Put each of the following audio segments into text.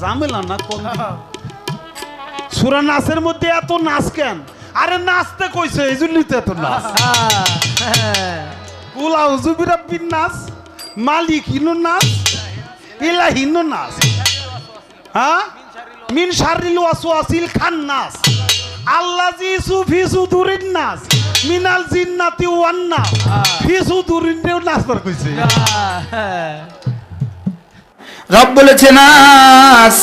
ঝামেলা না কোন সূরা নাসের মধ্যে এত নাচ কেন? আরে নাচতে কইছে এই জন্যই তো এত নাচ। কুল আউযু বিরাব্বিন নাস, মালিক হিনো নাচ, ইলাহিনো নাচ, হ্যাঁ মিন শাররিল ওয়াসওয়াসিল খান্নাস আল্লাযী ফি সুদুরিন নাস মিনাল জিন্নাতি ওয়ান নাস। ফি সুদুরিন নাচ কর কইছে। রব বলেছে নাস,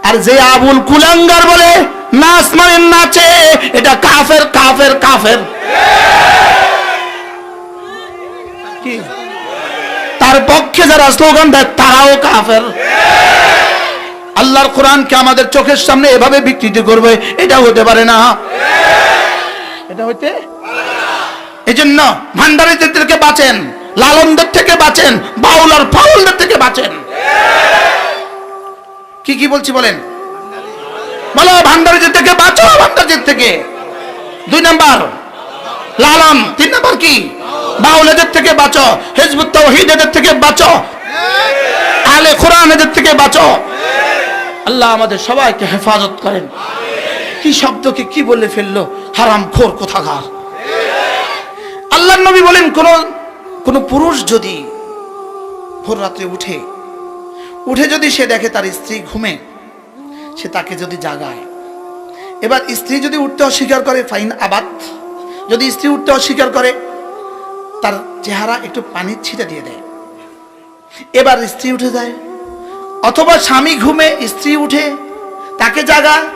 আর যে আবুল কুলাঙ্গার বলে নাচ মানে নাচে, এটা কাফের কাফের কাফের। কি তার পক্ষে যারা স্লোগান দেয় তারাও কাফের। আল্লাহর কোরআনকে আমাদের চোখের সামনে এভাবে বিকৃতি করবে, এটা হতে পারে না, এটা হইতে। এই জন্য ভান্ডারীদের থেকে বাঁচেন, লালনদের থেকে বাঁচেন, বাউল আর ফাউলদের থেকে বাঁচেন। কি কি বলছি বলেন, বলো ভান্ডারীদের থেকে বাঁচো, ভান্ডারীদের থেকে। 2 নাম্বার লালন, 3 নাম্বার কি বাউলদের থেকে বাঁচো, হিজবুত তাওহীদের থেকে বাঁচো, আলে কোরআনদের থেকে বাঁচো। আল্লাহ আমাদের সবাইকে হেফাজত করেন। কি শব্দকে কি বলে ফেললো, হারামখোর কোথাকার। আল্লাহর নবী বলেন কোন পুরুষ যদি ভোর রাতে উঠে যদি সে দেখে তার স্ত্রী ঘুমে, সে তাকে যদি জাগায়। এবার স্ত্রী যদি উঠতে অস্বীকার করে, ফাইন আবাদ, যদি স্ত্রী উঠতে অস্বীকার করে তার চেহারা একটু পানির ছিটা দিয়ে দেয়। এবার স্ত্রী উঠে যায়, অথবা স্বামী ঘুমে স্ত্রী উঠে তাকে জাগায়,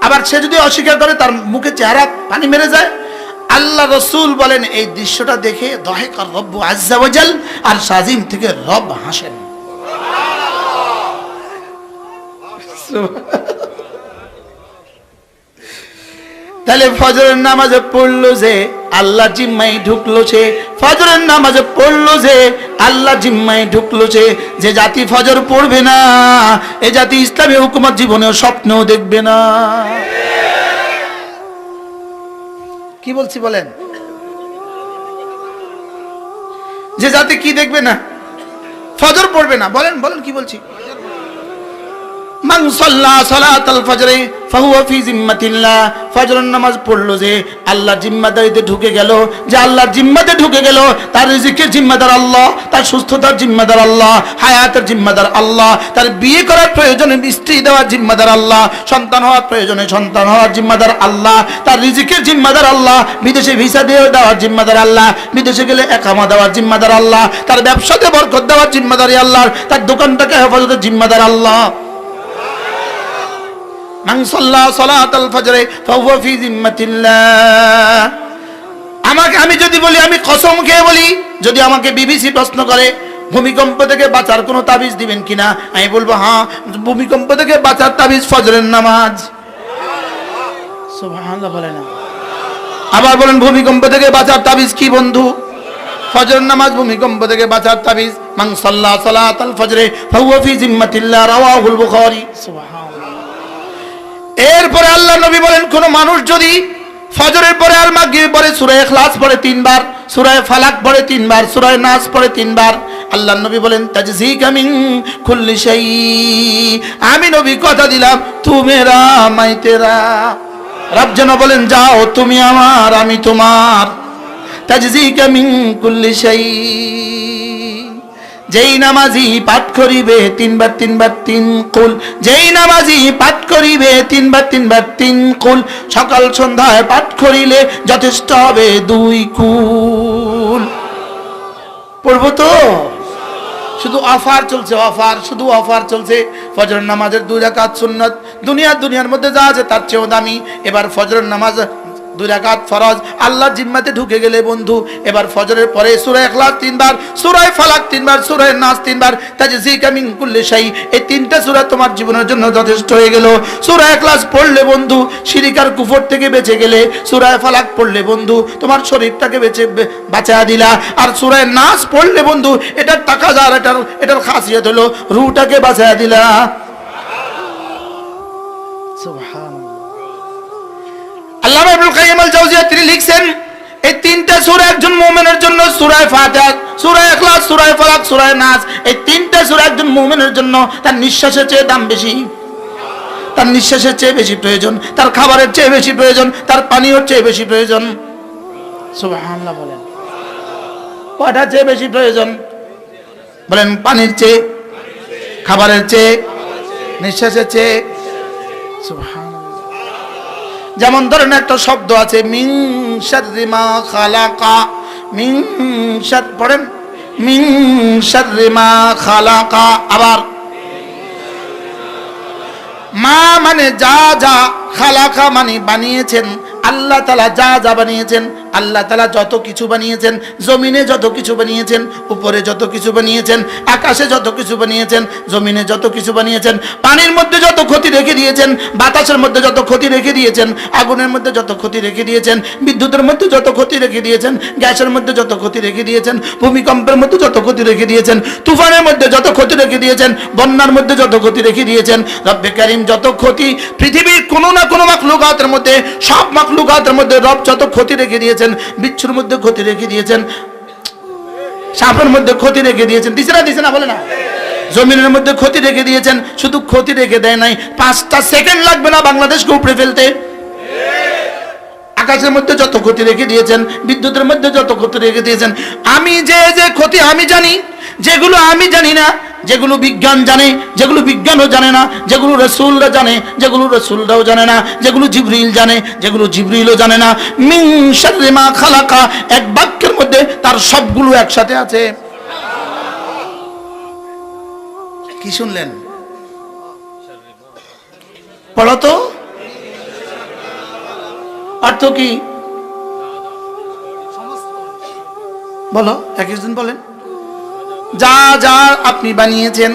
আবার সে যদি অস্বীকার করে তার মুখে চেহারা পানি মেরে যায়। আল্লাহ রসুল বলেন এই দৃশ্যটা দেখে দহেকার রব্বু আজ্জা ওয়াজাল, আর সাজিম থেকে রব হাসেন। তাহলে ফজরের নামাজে পড়লো যে আল্লাহ জিম্মায় ঢুকলো সে, ফজরের নামাজে পড়লো যে আল্লাহ জিম্মায় ঢুকলো সে। যে জাতি ফজর পড়বে না, এ জাতি ইসলামী হুকুমত জীবনেও স্বপ্নও দেখবে না। কি বলছি বলেন, যে জাতি কি দেখবে না, ফজর পড়বে না। বলেন বলেন কি বলছি। মান সাল্লা সালাতাল ফজরে ফাহুয়া ফি জিম্মাতিল্লাহ, ফজরের নামাজ পড়লো যে আল্লাহর জিম্মাদারিতে ঢুকে গেল, যে আল্লাহর জিম্মাতে ঢুকে গেল, তার রিজিকের জিম্মাদার আল্লাহ, তার সুস্থতার জিম্মাদার আল্লাহ, হায়াতের জিম্মাদার আল্লাহ, তার বিয়ে করার প্রয়োজনে স্ত্রী দেওয়ার জিম্মাদার আল্লাহ, সন্তান হওয়ার প্রয়োজনে সন্তান হওয়ার জিম্মাদার আল্লাহ, তার রিজিকের জিম্মাদার আল্লাহ, বিদেশে ভিসা দিয়ে দেওয়ার জিম্মাদার আল্লাহ, বিদেশে গেলে একামা দেওয়ার জিম্মাদার আল্লাহ, তার ব্যবসাতে বরকত দেওয়ার জিম্মাদারি আল্লাহ, তার দোকানটাকে হেফাজতের জিম্মাদার আল্লাহ। মান সাল্লা সালাতাল ফজরে ফাহুয়া ফি জিম্মাতিল্লাহ। আমি যদি বলি, আমি কসম খেয়ে বলি, যদি আমাকে বিবিসি প্রশ্ন করে ভূমিকম্প থেকে বাঁচার কোনো তাবিজ দিবেন কিনা, আমি বলবো হ্যাঁ, ভূমিকম্প থেকে বাঁচার তাবিজ ফজরের নামাজ। সুবহানাল্লাহ বলেন না। আবার বলেন ভূমিকম্প থেকে বাঁচার তাবিজ কি বন্ধু? ফজরের নামাজ ভূমিকম্প থেকে বাঁচার তাবিজ। মান সাল্লা সালাতাল ফজরে ফাহুয়া ফি জিম্মাতিল্লাহ, রাওয়াহুল বুখারী। সুবহানাল্লাহ। এরপরে আল্লাহ নবী বলেন কোন মানুষ যদি ফজরের পরে আর মাগরিব পরে সূরা ইখলাস পড়ে 3 বার, সূরা ফালাক পড়ে 3 বার, সূরা নাস পড়ে 3 বার, আল্লাহ নবী বলেন তাজজিকা মিন কুল্লি শাই, আমি নবী কথা দিলাম তু মেরা মাই তেরা। রব যেন বলেন যাও তুমি আমার আমি তোমার। তাজজিকা মিন কুল্লি শাই। যেই নামাজি পাঠ করিবে 3 বার 3 বার 3 কুল, যেই নামাজি পাঠ করিবে 3 বার 3 বার 3 কুল, সকাল সন্ধ্যায় পাঠ করিলে যথেষ্ট হবে 2 কুল। পড়বো তো? শুধু অফার চলছে, অফার, শুধু অফার চলছে। ফজরের নামাজের 2 রাকাত সুন্নাত, দুনিয়ার মধ্যে যা আছে তার চেয়েও দামি। এবার ফজরের নামাজ 2 রাকাত ফরজ, আল্লাহর জিম্মাতে ঢুকে গেলে বন্ধু, এবার ফজরের পরে সূরা ইখলাস 3 বার, সূরা ফালাক 3 বার, সূরা নাস 3 বার, তাজজিকা মিন কুল্লি শাই। এই 3টা সূরা তোমার জীবনের জন্য যথেষ্ট হয়ে গেল। সূরা ইখলাস পড়লে বন্ধু শিরক আর কুফর থেকে বেঁচে গেলে, সূরা ফালাক পড়লে বন্ধু তোমার শরীরটাকে বাঁচায়া দিলা, আর সূরা নাস পড়লে বন্ধু এটার তাকাজার, এটার খাসিয়ত হলো রূহটাকে বাঁচায়া দিলা। সুবহানাল্লাহ। আল্লামা ইবনুল কাইয়িম আল জাওজিয়া তিনি লিখছেন এই তিনটা সূরা একজন মুমিনের জন্য, সূরা ফাতিহা, সূরা ইখলাস, সূরা ফালাক, সূরা নাস, এই তিনটা সূরা একজন মুমিনের জন্য তার নিঃশ্বাসের চেয়ে দাম বেশি, তার নিঃশ্বাসের চেয়ে বেশি প্রয়োজন, তার খাবারের চেয়ে বেশি প্রয়োজন, তার পানীয়র চেয়ে বেশি প্রয়োজন। সুবহানাল্লাহ বলেন। কয়টার চেয়ে বেশি প্রয়োজন বলেন? পানির চেয়ে, খাবারের চেয়ে, নিঃশ্বাসের চেয়ে। সুবহানাল্লাহ। যেমন ধরেন একটা শব্দ আছে মিন শাররি মা খালাকা, মিন শার পড়েন, মিন শাররি মা খালাকা। আবার মা মানে যা যা, খালাকা মানে বানিয়েছেন। আল্লাহ তাআলা যা যা বানিয়েছেন, আল্লাহ তাআলা যত কিছু বানিয়েছেন, জমিনে যত কিছু বানিয়েছেন, উপরে যত কিছু বানিয়েছেন, আকাশে যত কিছু বানিয়েছেন, জমিনে যত কিছু বানিয়েছেন, পানির মধ্যে যত ক্ষতি রেখে দিয়েছেন, বাতাসের মধ্যে যত ক্ষতি রেখে দিয়েছেন, আগুনের মধ্যে যত ক্ষতি রেখে দিয়েছেন, বিদ্যুতের মধ্যে যত ক্ষতি রেখে দিয়েছেন, গ্যাসের মধ্যে যত ক্ষতি রেখে দিয়েছেন, ভূমিকম্পের মধ্যে যত ক্ষতি রেখে দিয়েছেন, তুফানের মধ্যে যত ক্ষতি রেখে দিয়েছেন, বন্যার মধ্যে যত ক্ষতি রেখে দিয়েছেন, রব্বে কারীম যত ক্ষতি পৃথিবীর কোনো না কোনো মাখলুকাতের মধ্যে, সব মাখলুকাতের মধ্যে রব যত ক্ষতি রেখে দিয়েছেন, বিচ্ছুর মধ্যে ক্ষতি রেখে দিয়েছেন, সাপের মধ্যে ক্ষতি রেখে দিয়েছেন, দিছে না বলে না, জমিনের মধ্যে ক্ষতি রেখে দিয়েছেন। শুধু ক্ষতি রেখে দেয় নাই, 5টা সেকেন্ড লাগবে না বাংলাদেশকে উপড়ে ফেলতে। আকাশের মধ্যে যত ক্ষতি রেখে দিয়েছেন, বিদ্যুতের মধ্যে যত ক্ষতি রেখে দিয়েছেন। আমি যে যে ক্ষতি আমি জানি, যেগুলো আমি জানি না, যেগুলো বিজ্ঞান জানে, যেগুলো বিজ্ঞানও জানে না, যেগুলো রাসূলরা জানে, যেগুলো রাসূলরাও জানে না, যেগুলো জিবরিল জানে, যেগুলো জিবরিলও জানে না। মিন শাররি মা খালাকা, এক বাক্যের মধ্যে তার সবগুলো একসাথে আছে। কি শুনলেন? পড়ো তো, অর্থ কি বলো, একজন বলেন। যা যা আপনি বানিয়েছেন,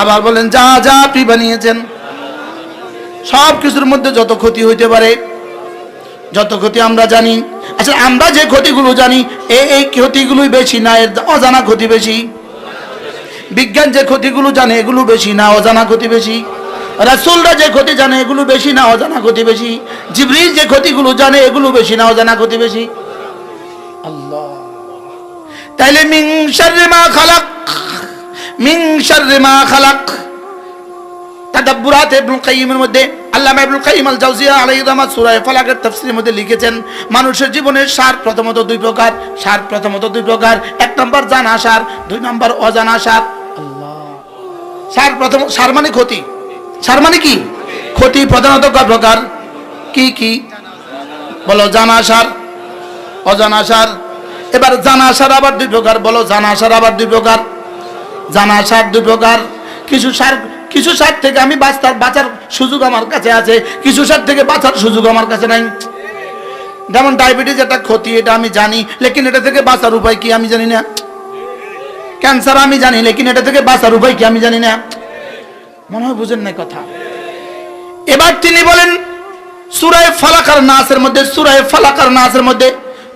আবার বলেন যা যা আপনি বানিয়েছেন। সব কিছুর মধ্যে যত ক্ষতি হইতে পারে, যত ক্ষতি আমরা জানি। আচ্ছা, আমরা যে ক্ষতিগুলো জানি, এই ক্ষতিগুলোই বেশি না এর অজানা ক্ষতি বেশি? বিজ্ঞান যে ক্ষতিগুলো জানে এগুলো বেশি না অজানা ক্ষতি বেশি? রাসূলরা যে ক্ষতি জানে এগুলো বেশি না অজানা ক্ষতি বেশি? জিবরিল যে ক্ষতিগুলো জানে এগুলো বেশি না অজানা ক্ষতি বেশি? আল্লাহ। তাইলে মিন শাররি মা খালাক, মিন শাররি মা খালাক, তাদাব্বুরাত ইবনুল কাইয়িমের মধ্যে আল্লামা ইবনুল কাইয়িম আল জাওজিয়া আলাইহির রহমাত সূরা ফালাকের তাফসীরের মধ্যে লিখেছেন, মানুষের জীবনের সার প্রথমত দুই প্রকার। সার প্রথমত দুই প্রকার, 1 নম্বর জানা সার, 2 নম্বর অজানা সার। আল্লাহ। সার প্রথম, সার মানে ক্ষতি। সার মানে কি? ক্ষতি। প্রধানত কয় প্রকার? কি কি বলো? জানা সার, অজানা সার। এবার জানা সার আবার 2 প্রকার, বলো জানা সার আবার 2 প্রকার। জানা সার 2 প্রকার। কিছু সার থেকে আমি বাঁচার সুযোগ আমার কাছে আছে, কিছু সার থেকে বাঁচার সুযোগ আমার কাছে নাই। যেমন ডায়াবেটিস একটা ক্ষতি, এটা আমি জানি, লেকিন এটা থেকে বাঁচার উপায় কি আমি জানি না। ক্যান্সার আমি জানি, লেকিন এটা থেকে বাঁচার উপায় কি আমি জানি না। মনে হয় বুঝেন না কথা। এবার তিনি বলেন সূরা ফালাক আর নাসের মধ্যে, সূরা ফালাক আর নাসের মধ্যে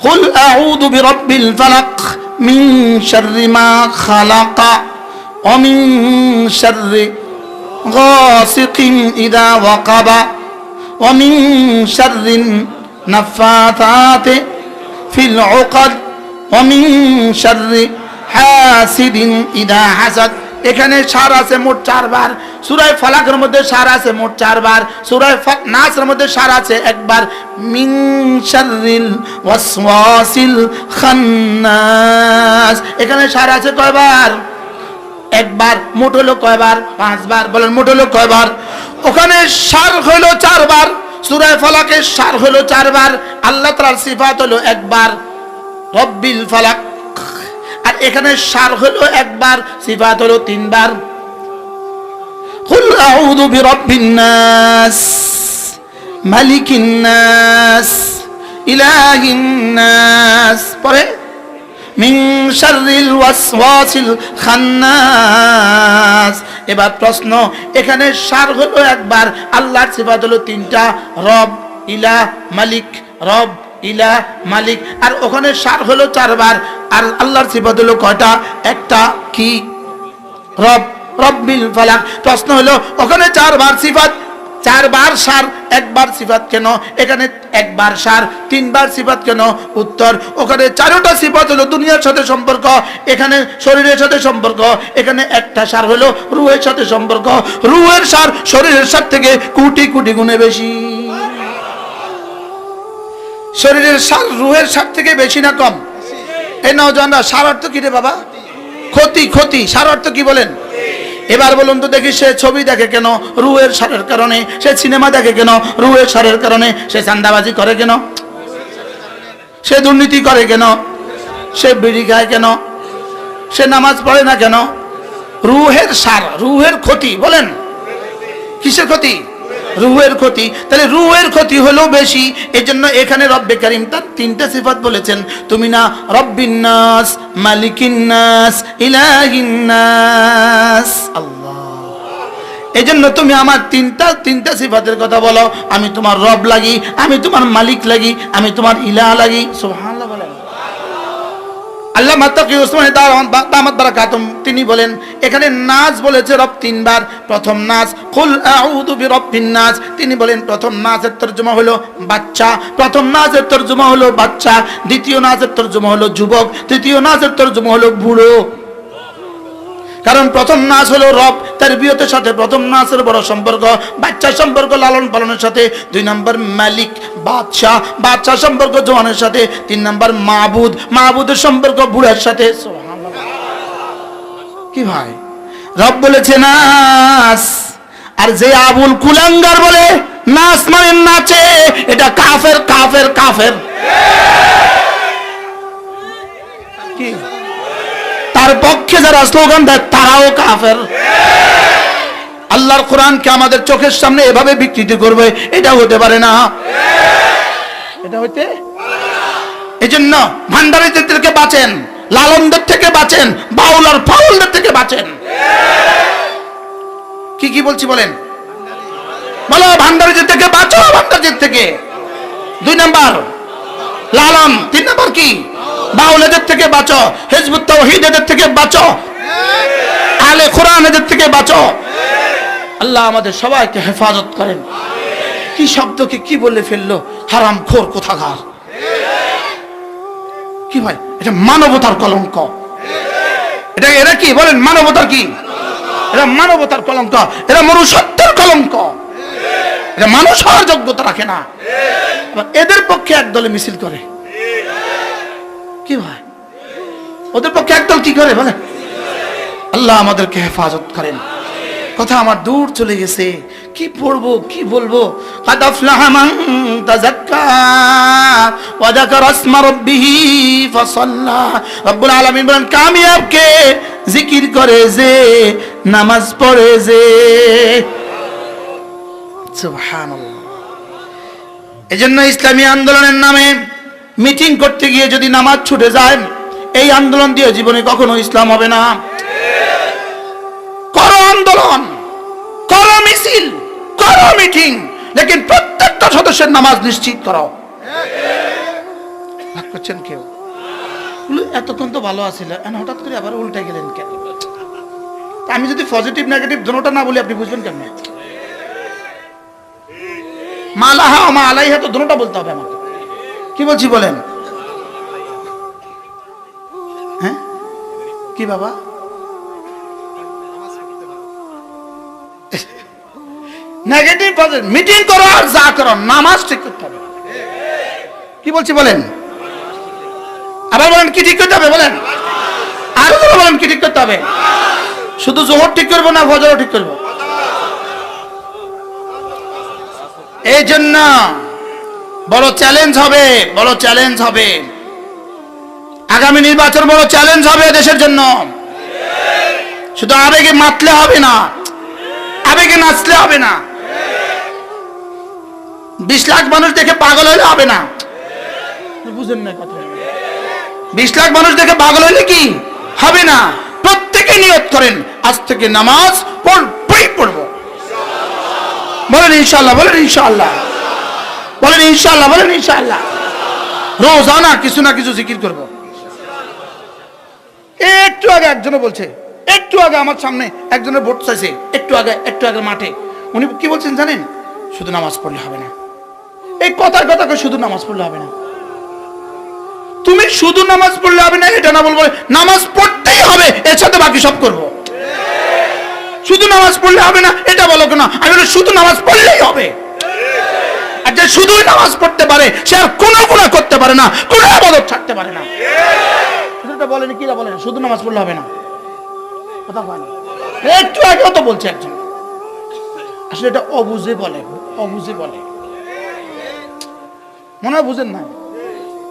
কুল আউযু বিরাব্বিল ফালাক মিন শাররি মা খালাকা ওয়া মিন শাররি গাসিকিন ইযা ওয়াকাবা ওয়া মিন শাররিন নাফাতাতি ফিল উকাদ ওয়া মিন শাররি হাসিদিন ইযা হাসাদ। এখানে সার আছে মোট 4 বার। সূরা ফালাকের মধ্যে সার আছে মোট 4 বার। সূরা নাসের মধ্যে সার আছে 1 বার। মিন শাররিল ওয়াসওয়াসিল খান্নাস, এখানে সার আছে কয় বার? 1 বার। মোট হলো কয় বার? 5 বার। বলেন মোট হলো কয় বার? ওখানে সার হলো 4 বার। সূরা ফালাকের সার হলো 4 বার। আল্লাহ তাআলার সিফাত হলো 1 বার, রব্বিল ফালাক। আর এখানে সার হলো 1 বার, সিফাত হলো 3 বার। কুল আউযু বিরাব্বিন নাস মালিকিন নাস ইলাহিন নাস, পরে মিন শাররিল ওয়াসওয়াসিল খান্নাস। এবার প্রশ্ন, এখানে সার হলো 1 বার, আল্লাহর সিফাত হলো 3টা, রব, ইলাহ, মালিক। রব, ইলাহ, মালিক। আর ওখানে সার হলো 4 বার, আর আল্লাহর সিফাত হলো কয়টা? 1টা। কি? রব, রব্বিল ফালাক। প্রশ্ন হলো ওখানে 4 বার সিফাত, চারবার সার একবার সিফাত কেন, এখানে একবার সার তিনবার সিফাত কেন? উত্তর, ওখানে চারোটা সিফাত হলো দুনিয়ার সাথে সম্পর্ক, এখানে শরীরের সাথে সম্পর্ক, এখানে একটা সার হলো রূহের সাথে সম্পর্ক। রূহের সার শরীরের সার থেকে কোটি কোটি গুণে বেশি। শরীরের সার রূহের সার থেকে বেশি না কম? এই নওজওয়ানরা, সার অর্থ কি রে বাবা? ক্ষতি। ক্ষতি সার অর্থ কি বলেন? এবার বলুন তো দেখি, সে ছবি দেখে কেন? রূহের সারের কারণে। সে সিনেমা দেখে কেন? রূহের সারের কারণে। সে চাঁদাবাজি করে কেন? সে দুর্নীতি করে কেন? সে বিড়ি খায় কেন? সে নামাজ পড়ে না কেন? রূহের সার, রূহের ক্ষতি। বলেন কিসের ক্ষতি? রূহের ক্ষতি। তাহলে রূহের ক্ষতি হলো বেশি। এজন্য এখানে রব্বে কারীম তার তিনটা সিফাত বলেছেন। তুমি না রব্বিন নাস, মালিকিন নাস, ইলাহিন নাস। আল্লাহ, এজন্য তুমি আমার তিনটা সিফাতের কথা বলো। আমি তোমার রব লাগি, আমি তোমার মালিক লাগি, আমি তোমার ইলাহ লাগি। সুবহানাল্লাহ বলেন। আল্লামা তাকি উসমানী দামাত বারাকাতুম তিনি বলেন, এখানে নাস বলেছে রব তিনবার। প্রথম নাস কুল আউযু বিরাব্বিন নাস, তিনি বলেন প্রথম নাসের তরজমা হলো বাচ্চা, প্রথম নাসের তরজমা হলো বাচ্চা। দ্বিতীয় নাসের তরজমা হলো যুবক, তৃতীয় নাসের তরজমা হলো বুড়ো। কারণ প্রথম নাস হলো রব, তার বিয়তের সাথে প্রথম নাসের বড় সম্পর্ক। বাচ্চার সম্পর্ক লালন পালনের সাথে। 2 নম্বর মালিক, বাদশাহ, বাদশাহ সম্পর্ক জওয়ানের সাথে। 3 নম্বর মাবুদ, মাবুদের সম্পর্ক বুড়ার সাথে। কি ভাই, রব বলেছে নাস, আর যে আবুল কুলাঙ্গার বলে নাস মানে নাচে, এটা কাফের কাফের কাফের। কি তার পক্ষে যারা স্লোগান দেয় তারাও কাফের। আল্লাহর কোরআনকে আমাদের চোখের সামনে এভাবে বিকৃতি করবে, এটা হতে পারে না। এটা হইতে, এজন্য ভান্ডারীদের থেকে বাঁচেন, লালনদের থেকে বাঁচেন, বাউল আর ফাউলদের থেকে বাঁচেন। কি কি বলছি বলেন? বলো, ভান্ডারীদের থেকে বাঁচো, ভান্ডারীদের থেকে। 2 নাম্বার লালন, 3 নাম্বার কি? বাউলেদের থেকে বাঁচো, হিজবুত তাওহীদের থেকে বাঁচো, আলে কোরআনের থেকে বাঁচো। আল্লাহ আমাদের সবাইকে হেফাজত করেন। কি শব্দকে কি বলে ফেললো, হারামখোর কোথাকার। কি ভাই, এটা মানবতার কলঙ্ক। এটা এরা কি বলেন? মানবতার কি? এরা মানবতার কলঙ্ক, এরা মনুষ্যত্বের কলঙ্ক, এরা মানুষ হওয়ার যোগ্যতা রাখে না। এদের পক্ষে একদলে মিছিল করে। কি ভাই, ওদের পক্ষে একদল কি করে বলে? আল্লাহ আমাদেরকে হেফাজত করেন। কথা আমার দূর চলে গেছে, কি পড়বো কি বলবো। কাদ আফলাহা মান তাযাক্কা ওয়া যাকারা ইসমা রাব্বিহি ফাসাল্লা। রব্বুল আলামিন বলেন, কামিয়াব কে? জিকির করে যে, নামাজ পড়ে যে। সুবহানাল্লাহ। এজন্য ইসলামী আন্দোলনের নামে মিটিং করতে গিয়ে যদি নামাজ ছুটে যায়, এই আন্দোলন দিয়ে জীবনে কখনো ইসলাম হবে না। করো আন্দোলন, করো মিছিল, করো মিটিং, লেকিন প্রত্যেকটা সদস্যের নামাজ নিশ্চিত করো। ভাগ করছেন কেউ? এতক্ষণ তো ভালো আছিল, হঠাৎ করে আবার উল্টে গেলেন কেন? আমি যদি পজিটিভ নেগেটিভ দুটোটা না বলি আপনি বুঝবেন কেমন? মালাহা মা আলাইহা তো দুটোটা বলতে হবে আমাকে। কি বলছি বলেন? হ্যাঁ কি বাবা? নেগেটিভ পজিটিভ মিটিং করো আর যা করো, নামাজ ঠিক করতে হবে। কি বলছি বলেন? আবার বলেন কি ঠিক করতে হবে বলেন? আরো বলেন কি ঠিক করতে হবে? শুধু জোহর ঠিক করবো না ফজরও ঠিক করবো? এই জন্য বড় চ্যালেঞ্জ হবে, বড় চ্যালেঞ্জ হবে। আগামী নির্বাচন বড় চ্যালেঞ্জ হবে দেশের জন্য। শুধু আবেগে মাতলে হবে না, আবেগে নাচলে হবে না। 20 লাখ মানুষ দেখে পাগল হলে হবে না। বুঝেন না কথা? 20 লাখ মানুষ দেখে পাগল হলে কি হবে না? প্রত্যেকে নিয়ত করেন, আজ থেকে নামাজ পড়বো। বলেন ইনশাআল্লাহ, বলেন ইনশাআল্লাহ, বলেন ইনশাআল্লাহ, বলেন ইনশাআল্লাহ। রোজানা কিছু না কিছু জিকির করব। একটু আগে একজনে বলছে, একটু আগে আমার সামনে একজনের ভোট চাইছে, একটু আগে মাঠে উনি কি বলছেন জানেন? শুধু নামাজ পড়লে হবে না। এই কথার কথাকে শুধু নামাজ পড়লে হবে না। তুমি শুধু নামাজ পড়লে হবে না এটা না, বলবো নামাজ পড়তেই হবে, এর সাথে বাকি সব করব। শুধু নামাজ পড়লে হবে না এটা বলো কেন? আমি বলি শুধু নামাজ পড়লেই হবে। আর যে শুধুই নামাজ পড়তে পারে সে আর কোনো গুনাহ করতে পারে না, কোনো ইবাদত ছাড়তে পারে না। এটা বলেন কি বলেন, শুধু নামাজ পড়লে হবে না, কথা হয় না। একটু আগেও তো বলছে একজন, আসলে এটা অবুঝে বলে, অবুঝে বলে, মনে হয় বুঝেন না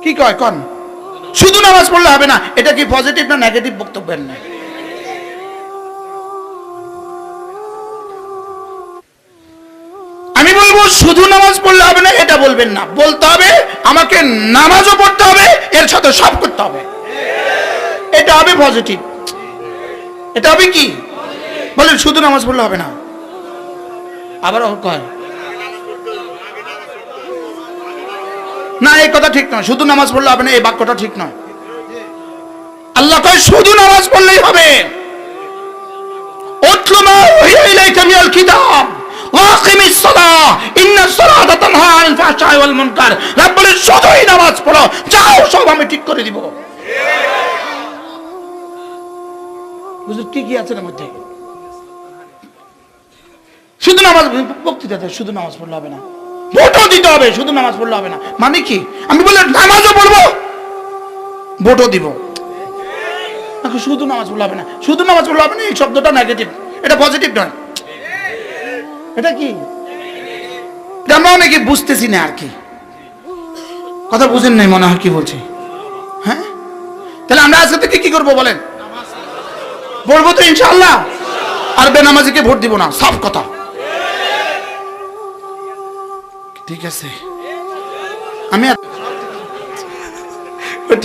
কি কয় কোন? শুধু নামাজ পড়লে হবে না, এটা কি পজিটিভ না নেগেটিভ বক্তব্যের না? আমি বলবো শুধু নামাজ পড়লে হবে না এটা বলবেন না, বলতে হবে আমাকে নামাজও পড়তে হবে, এর সাথে সব করতে হবে, এটা হবে পজিটিভ। এটা হবে কি বলেন? শুধু নামাজ পড়লে হবে না। আবার কয় না, এই কথা ঠিক নয়, শুধু নামাজ পড়লে হবে না, এই বাক্যটা ঠিক নয়। আল্লাহ কয় শুধু নামাজ পড়লেই হবে। উতলু মা উহিয়া ইলাইকা মিনাল কিতাব ওয়া আকিমিস সালাহ ইন্নাস সালাতা তানহা আনিল ফাহশাই ওয়াল মুনকার। রব বলে শুধুই নামাজ পড়ো, যাও সব আমি ঠিক করে দিব। বুঝুন কি কি আছে এর মধ্যে? শুধু নামাজ, বক্তৃতাতে শুধু নামাজ পড়লে হবে না, ভোটও দিতে হবে, শুধু নামাজ পড়লে হবে না। মানে কি? আমি বলে নামাজও পড়বো ভোটও দিব, শুধু নামাজ পড়লে হবে না। শুধু নামাজ পড়লে হবে না এই শব্দটা নেগেটিভ, এটা পজিটিভ নয়। এটা কি আমরা অনেকে বুঝতেছি না আর কি, কথা বুঝেন নাই মনে হয় কি বলছি। হ্যাঁ, তাহলে আমরা আজকে থেকে কি করবো বলেন? পড়বো তো ইনশাআল্লাহ, আর বেনামাজিকে ভোট দিব না, সব কথা ঠিক আছে। আমি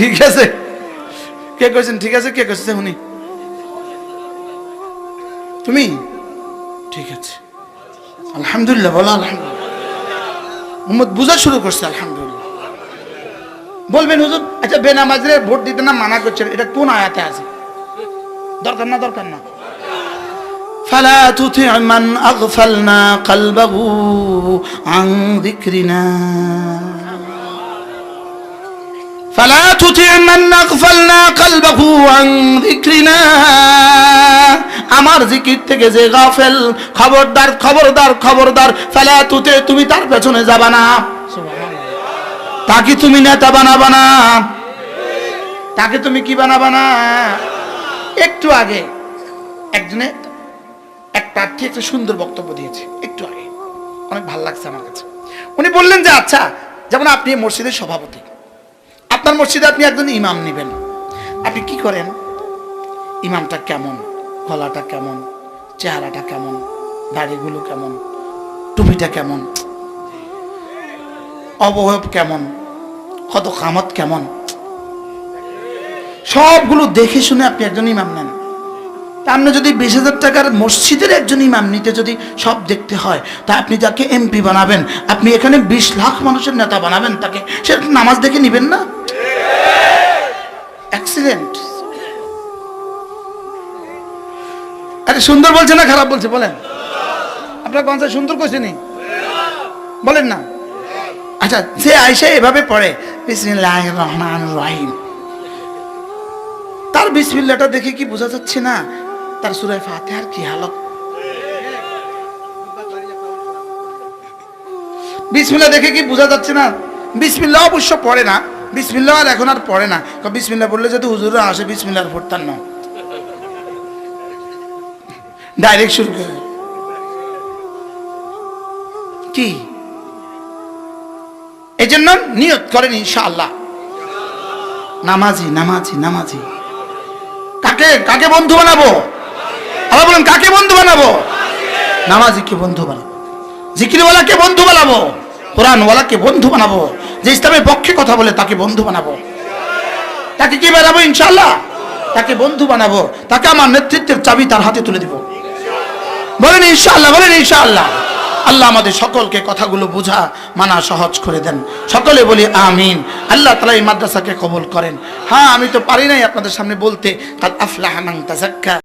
ঠিক আছে, কে কইছেন ঠিক আছে? কে কইছে উনি? তুমি ঠিক আছে, আলহামদুলিল্লাহ বলো আলহামদুলিল্লাহ। উম্মত বুঝা শুরু করছে আলহামদুলিল্লাহ। বলবেন হুজুর আচ্ছা বেনামাজিরে ভোট দিতে না মানা করছেন, এটা কোন আয়াতে আছে? দরকার না, দরকার না। ফালা তুতি' মান আগফালনা কলবাহু আন যিকরিনা, ফালা তুতি' মান আগফালনা কলবাহু আন যিকরিনা। আমার জিকির থেকে যে গাফেল, খবরদার খবরদার খবরদার। ফালা তুতি', তুমি তার পেছনে যাবা না। সুবহানাল্লাহ। তাকে তুমি নেতা বানাবা না, তাকে তুমি কি বানাবা না। একটু আগে একজনে এক প্রার্থী একটা সুন্দর বক্তব্য দিয়েছে, একটু আগে অনেক ভালো লাগছে আমার কাছে। উনি বললেন যে আচ্ছা, যেমন আপনি মসজিদের সভাপতি, আপনার মসজিদে আপনি একজন ইমাম নেবেন, আপনি কি করেন? ইমামটা কেমন, গলাটা কেমন, চেহারাটা কেমন, দাড়িগুলো কেমন, টুপিটা কেমন, অবয়ব কেমন, কত কামত কেমন, সবগুলো দেখে শুনে আপনি একজন ইমাম নেন। আপনি যদি 20,000 টাকার মসজিদের একজন ইমাম নিতে যদি সব দেখতে হয়, তা আপনি যাকে এমপি বানাবেন, আপনি এখানে 20 লাখ মানুষের নেতা বানাবেন, তাকে সে নামাজ দেখে নিবেন না? এক্সিলেন্ট। আরে সুন্দর বলছে না খারাপ বলছে বলেন? আপনার কোন সুন্দর কইছে নি বলেন না? আচ্ছা, যে আয়েশা এভাবে পড়ে বিসমিল্লাহির রহমানির রহিম, তার বিসমিল্লাহটা দেখে কি বোঝা যাচ্ছে না তার সূরা ফাতিহার কি হালত? বিসমিল্লাহ দেখে কি বোঝা যাচ্ছে না? বিসমিল্লাহ অবশ্য পড়ে না, বিসমিল্লাহ আর এখন আর পড়ে না। বিসমিল্লাহ বললে যদি হুজুররা আসে বিসমিল্লাহ পড়তাম না, ডাইরেক্ট শুরু করে কি। এই জন্য নিয়ত করেন ইনশাআল্লাহ নামাজি নামাজি নামাজি। কাকে কাকে বন্ধু বানাবো? আবার বলেন কাকে বন্ধু বানাবো? নামাজিকে বন্ধু বানাবো, জিকিরওয়ালাকে বন্ধু বানাবো, কোরআনওয়ালাকে বন্ধু বানাবো, যে ইসলামের পক্ষে কথা বলে তাকে বন্ধু বানাবো। তাকে কি বানাবো? ইনশাআল্লাহ তাকে বন্ধু বানাবো, তাকে আমার নেতৃত্বের চাবি তার হাতে তুলে দিব। বলেন ইনশাআল্লাহ, বলেন ইনশাআল্লাহ। আল্লাহ আমাদের সকলকে কথাগুলো বোঝা মানা সহজ করে দেন, সকলে বলি আমিন। আল্লাহ তাআলা এই মাদ্রাসাকে কবুল করেন। হ্যাঁ, আমি তো পারি নাই আপনাদের সামনে বলতে, কাদ আফলাহা মান তাযাক্কা।